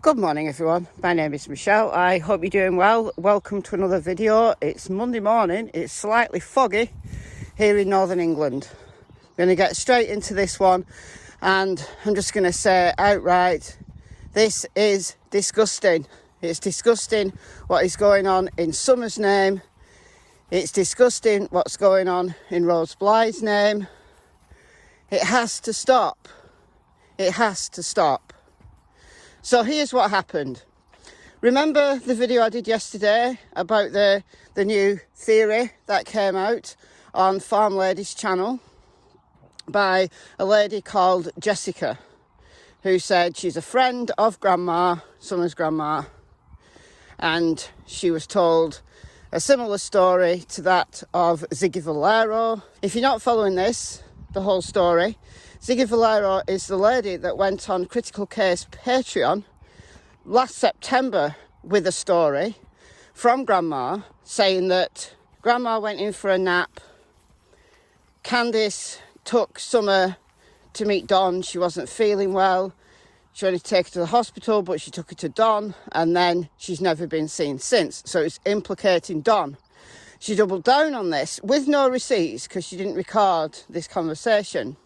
Good morning everyone, my name is Michelle. I hope you're doing well. Welcome to another video. It's Monday morning, it's slightly foggy here in Northern England. I'm going to get straight into this one and I'm just going to say outright, this is disgusting. It's disgusting what is going on in Summer's name. It's disgusting what's going on in Rose Blythe's name. It has to stop. It has to stop. So here's what happened. Remember the video I did yesterday about the new theory that came out on Farm Lady's channel by a lady called Jessica, who said she's a friend of Grandma, Summer's grandma, and she was told a similar story to that of Ziggy Valero. If you're not following this, the whole story, Ziggy Valero is the lady that went on Critical Case Patreon last September with a story from Grandma saying that Grandma went in for a nap. Candice took Summer to meet Don. She wasn't feeling well. She wanted to take her to the hospital, but she took her to Don, and then she's never been seen since. So it's implicating Don. She doubled down on this with no receipts because she didn't record this conversation.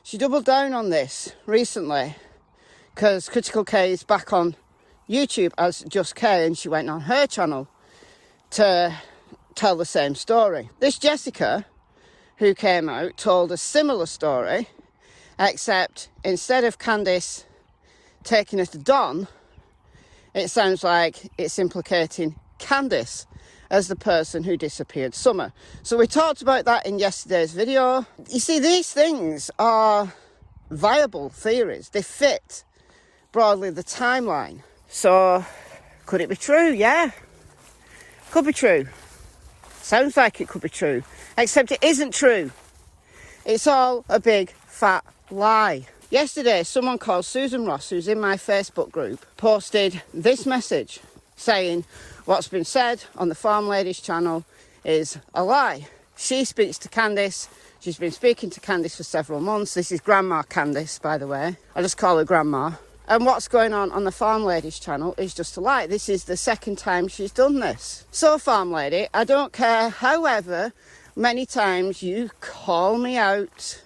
She doubled down on this recently because Critical K is back on YouTube as Just K, and she went on her channel to tell the same story. This Jessica, who came out, told a similar story, except instead of Candice taking her to Don, it sounds like it's implicating Candice as the person who disappeared Summer. So we talked about that in yesterday's video. You see, these things are viable theories. They fit broadly the timeline. So could it be true? Yeah, could be true. Sounds like it could be true, except it isn't true. It's all a big fat lie. Yesterday, someone called Susan Ross, who's in my Facebook group, posted this message saying what's been said on the Farm Ladies channel is a lie. She speaks to Candice. She's been speaking to Candice for several months. This is Grandma Candice, by the way. I just call her Grandma. And what's going on the Farm Ladies channel is just a lie. This is the second time she's done this. So, Farm Lady, I don't care however many times you call me out.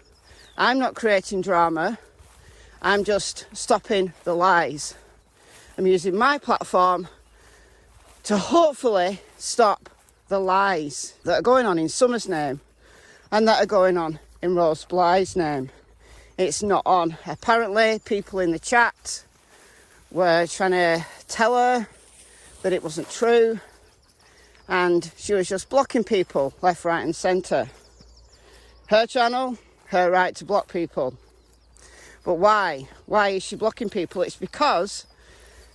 I'm not creating drama. I'm just stopping the lies. I'm using my platform to hopefully stop the lies that are going on in Summer's name and that are going on in Rose Blythe's name. It's not on. Apparently, people in the chat were trying to tell her that it wasn't true, and she was just blocking people left, right and centre. Her channel, her right to block people. But why? Why is she blocking people? It's because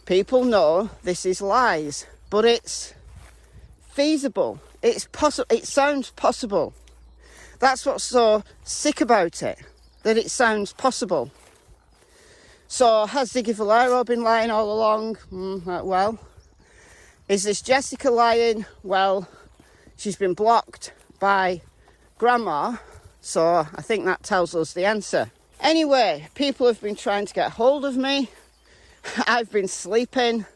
people know this is lies. But it's feasible. It's possible. It sounds possible. That's what's so sick about it, that it sounds possible. So has Ziggy Valero been lying all along? Well, is this Jessica lying? Well, she's been blocked by Grandma, so I think that tells us the answer. Anyway, people have been trying to get hold of me. I've been sleeping.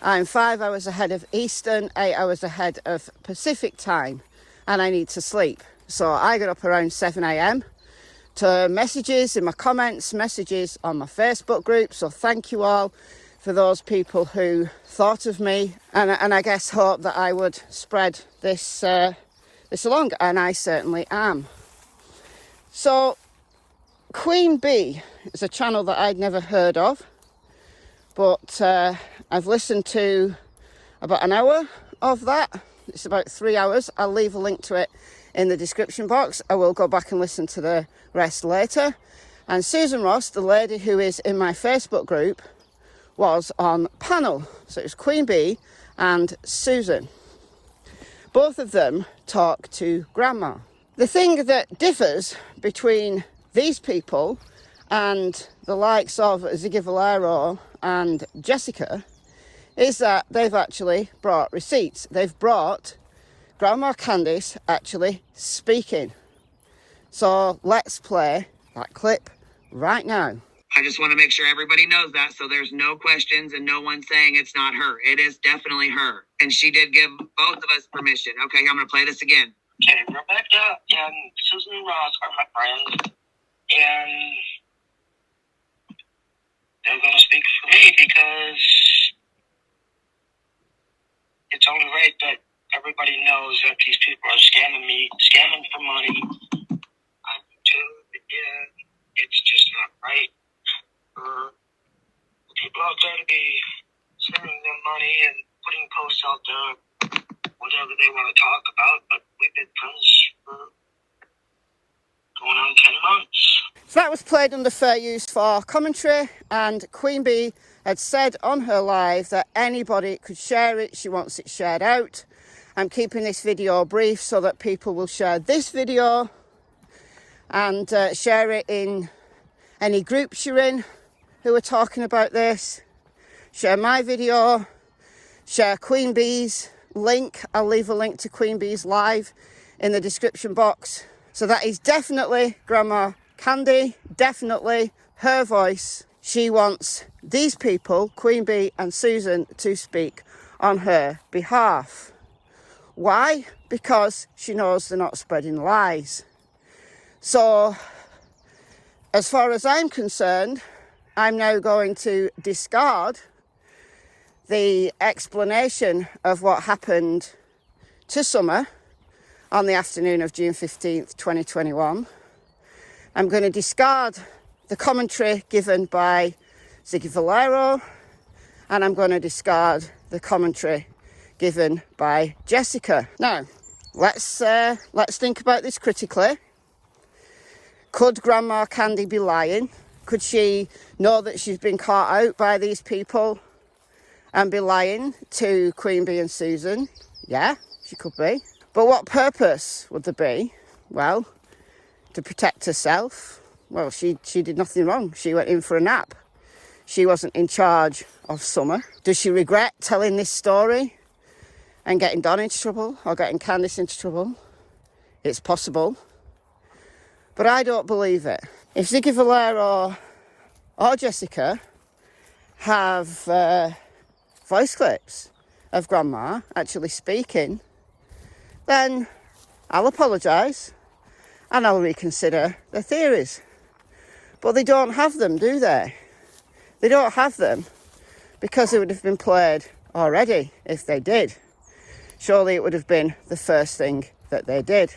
I'm 5 hours ahead of Eastern, 8 hours ahead of Pacific time, and I need to sleep. So I got up around 7 a.m. to messages in my comments, messages on my Facebook group. So thank you all for those people who thought of me and I guess hope that I would spread this along, and I certainly am. So QueenBee is a channel that I'd never heard of, but I've listened to about an hour of that. It's about 3 hours. I'll leave a link to it in the description box. I will go back and listen to the rest later. And Susan Ross, the lady who is in my Facebook group, was on panel. So it was QueenBee and Susan. Both of them talk to Grandma. The thing that differs between these people and the likes of Ziggy Valero and Jessica is that they've actually brought receipts. They've brought Grandma Candice actually speaking. So let's play that clip right now. I just want to make sure everybody knows that, so there's no questions and no one saying it's not her. It is definitely her. And she did give both of us permission. Okay, I'm going to play this again. Okay, Rebecca and Susan and Ross are my friends, and they're going to speak for me because it's only right that everybody knows that these people are scamming me, scamming for money. I do too, but yeah, it's just not right for people out there to be sending them money and putting posts out there, whatever they want to talk about, but we've been friends for going on 10 months. So that was played under fair use for commentary, and QueenBee had said on her live that anybody could share it. She wants it shared out. I'm keeping this video brief so that people will share this video and share it in any groups you're in who are talking about this. Share my video, share QueenBee's link. I'll leave a link to QueenBee's live in the description box. So that is definitely Grandma Candy, definitely her voice. She wants these people, QueenBee and Susan, to speak on her behalf. Why? Because she knows they're not spreading lies. So, as far as I'm concerned, I'm now going to discard the explanation of what happened to Summer on the afternoon of June 15th, 2021. I'm going to discard the commentary given by Ziggy Valero, and I'm going to discard the commentary given by Jessica. Now, let's think about this critically. Could Grandma Candy be lying? Could she know that she's been caught out by these people and be lying to QueenBee and Susan? Yeah, she could be. But what purpose would there be? Well, to protect herself. Well, she did nothing wrong. She went in for a nap. She wasn't in charge of Summer. Does she regret telling this story and getting Don into trouble or getting Candice into trouble? It's possible. But I don't believe it. If Ziggy Valero or Jessica have voice clips of Grandma actually speaking, then I'll apologise and I'll reconsider their theories. But they don't have them, do they? They don't have them because it would have been played already if they did. Surely it would have been the first thing that they did.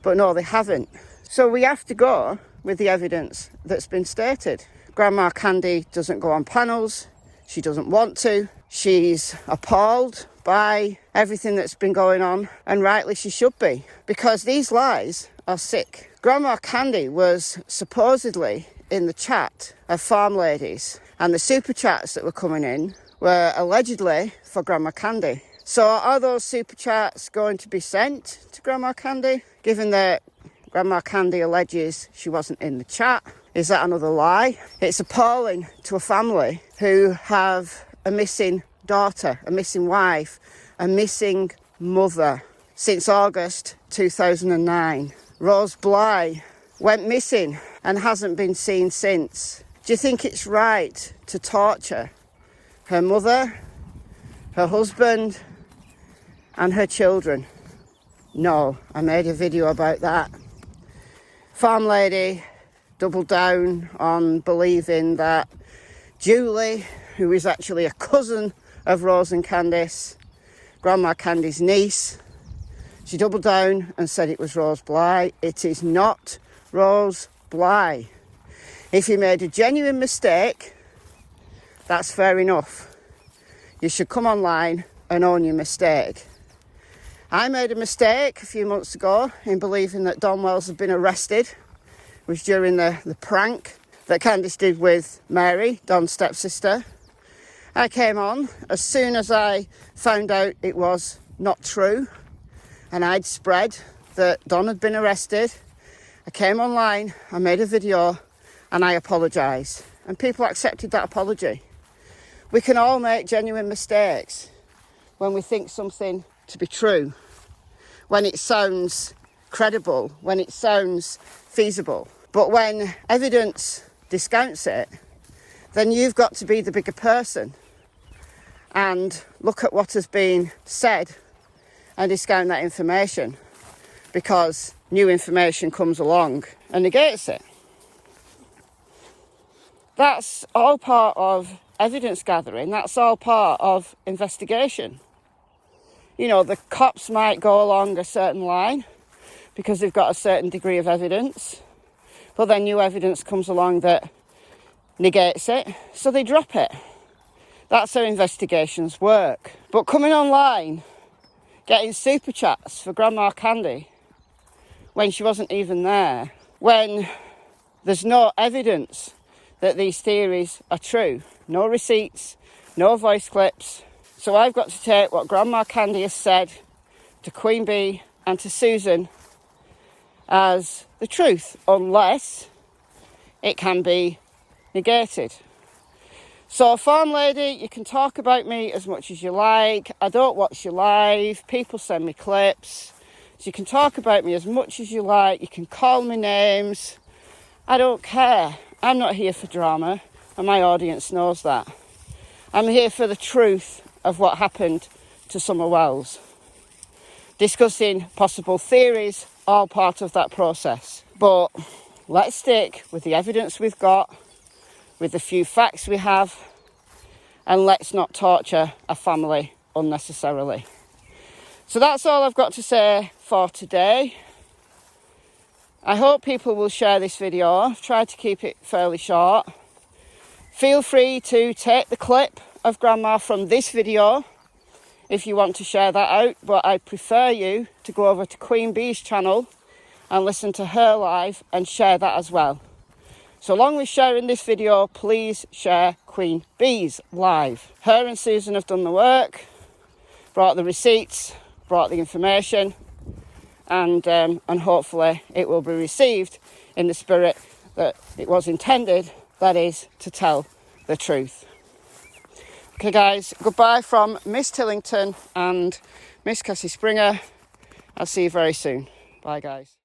But no, they haven't. So we have to go with the evidence that's been stated. Grandma Candy doesn't go on panels. She doesn't want to. She's appalled by everything that's been going on, and rightly she should be, because these lies are sick. Grandma Candy was supposedly in the chat of farm ladies, and the super chats that were coming in were allegedly for Grandma Candy. So are those super chats going to be sent to Grandma Candy, given that Grandma Candy alleges she wasn't in the chat? Is that another lie? It's appalling to a family who have a missing daughter, a missing wife, a missing mother since August 2009. Rose Bly went missing and hasn't been seen since. Do you think it's right to torture her mother, her husband, and her children? No, I made a video about that. Farm lady doubled down on believing that Julie, who is actually a cousin of Rose and Candice, Grandma Candy's niece, she doubled down and said it was Rose Bly. It is not Rose Bly. If you made a genuine mistake, that's fair enough. You should come online and own your mistake. I made a mistake a few months ago in believing that Don Wells had been arrested. It was during the prank that Candice did with Mary, Don's stepsister. I came on as soon as I found out it was not true and I'd spread that Don had been arrested. I came online, I made a video and I apologised, and people accepted that apology. We can all make genuine mistakes when we think something to be true, when it sounds credible, when it sounds feasible. But when evidence discounts it, then you've got to be the bigger person and look at what has been said and discount that information, because new information comes along and negates it. That's all part of evidence gathering. That's all part of investigation. You know, the cops might go along a certain line because they've got a certain degree of evidence, but then new evidence comes along that negates it, so they drop it. That's how investigations work. But coming online, getting super chats for Grandma Candy when she wasn't even there, when there's no evidence that these theories are true, no receipts, no voice clips. So I've got to take what Grandma Candy has said to QueenBee and to Susan as the truth, unless it can be negated. So, farm lady, you can talk about me as much as you like. I don't watch your live. People send me clips. So you can talk about me as much as you like. You can call me names. I don't care. I'm not here for drama, and my audience knows that. I'm here for the truth of what happened to Summer Wells. Discussing possible theories, all part of that process. But let's stick with the evidence we've got, with the few facts we have, and let's not torture a family unnecessarily. So that's all I've got to say for today. I hope people will share this video. I've tried to keep it fairly short. Feel free to take the clip of Grandma from this video if you want to share that out, but I prefer you to go over to QueenBee's channel and listen to her live and share that as well. So along with sharing this video, please share QueenBee's live. Her and Susan have done the work, brought the receipts, brought the information, and hopefully it will be received in the spirit that it was intended, that is, to tell the truth. Okay guys, goodbye from Miss Tillington and Miss Cassie Springer. I'll see you very soon. Bye guys.